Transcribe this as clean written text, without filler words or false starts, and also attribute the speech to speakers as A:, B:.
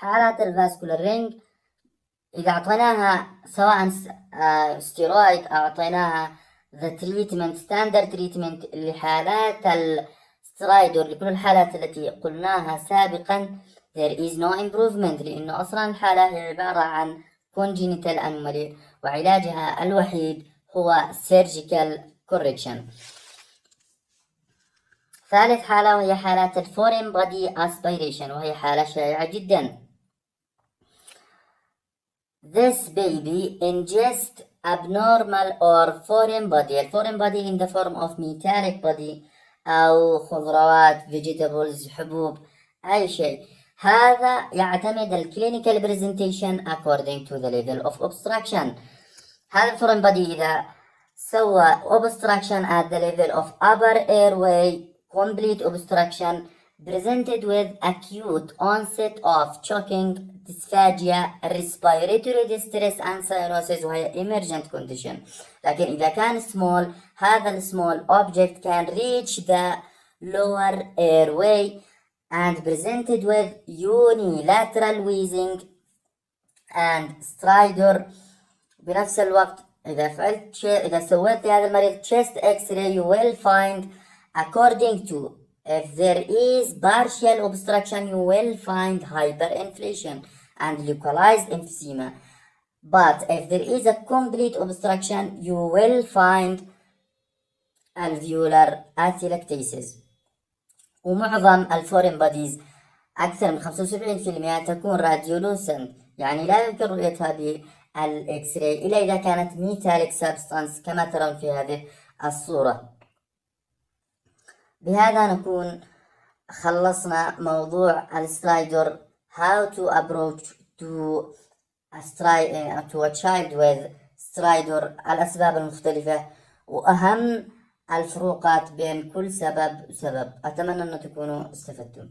A: حالات الفاسكولار رينج إذا أعطيناها سواء ستيرويد أو أعطيناها the treatment standard treatment لحالات السترايدر لكل الحالات التي قلناها سابقا there is no improvement، لأنه أصلا الحالة هي عبارة عن congenital anomaly وعلاجها الوحيد هو surgical correction. ثالث حالة وهي حالات الفورين body aspiration، وهي حالة شائعة جدا. This baby ingests abnormal or foreign body. الفورين body in the form of metallic body أو خضروات vegetables حبوب أي شيء. هذا يعتمد الكلينيكال presentation according to the level of obstruction. هذا الفورين body إذا سوى obstruction at the level of upper airway complete obstruction presented with acute onset of choking, dysphagia, respiratory distress and cyanosis وهي emergent condition. لكن إذا كان small هذا small object can reach the lower airway and presented with unilateral wheezing and stridor. بنفس الوقت إذا سويت لهذا المريض chest x-ray you will find according to if there is partial obstruction you will find hyperinflation and localized emphysema, but if there is a complete obstruction you will find alveolar atelectasis. ومعظم الفورين بوديز أكثر من 75% تكون راديولوسنت، يعني لا يمكن رؤيتها بالإكس راي إلا إذا كانت ميتاليك سبستانس كما ترون في هذه الصورة. بهذا نكون خلصنا موضوع السترايدر how to approach to a child with stridor، الأسباب المختلفة وأهم الفروقات بين كل سبب وسبب. أتمنى أن تكونوا استفدتم.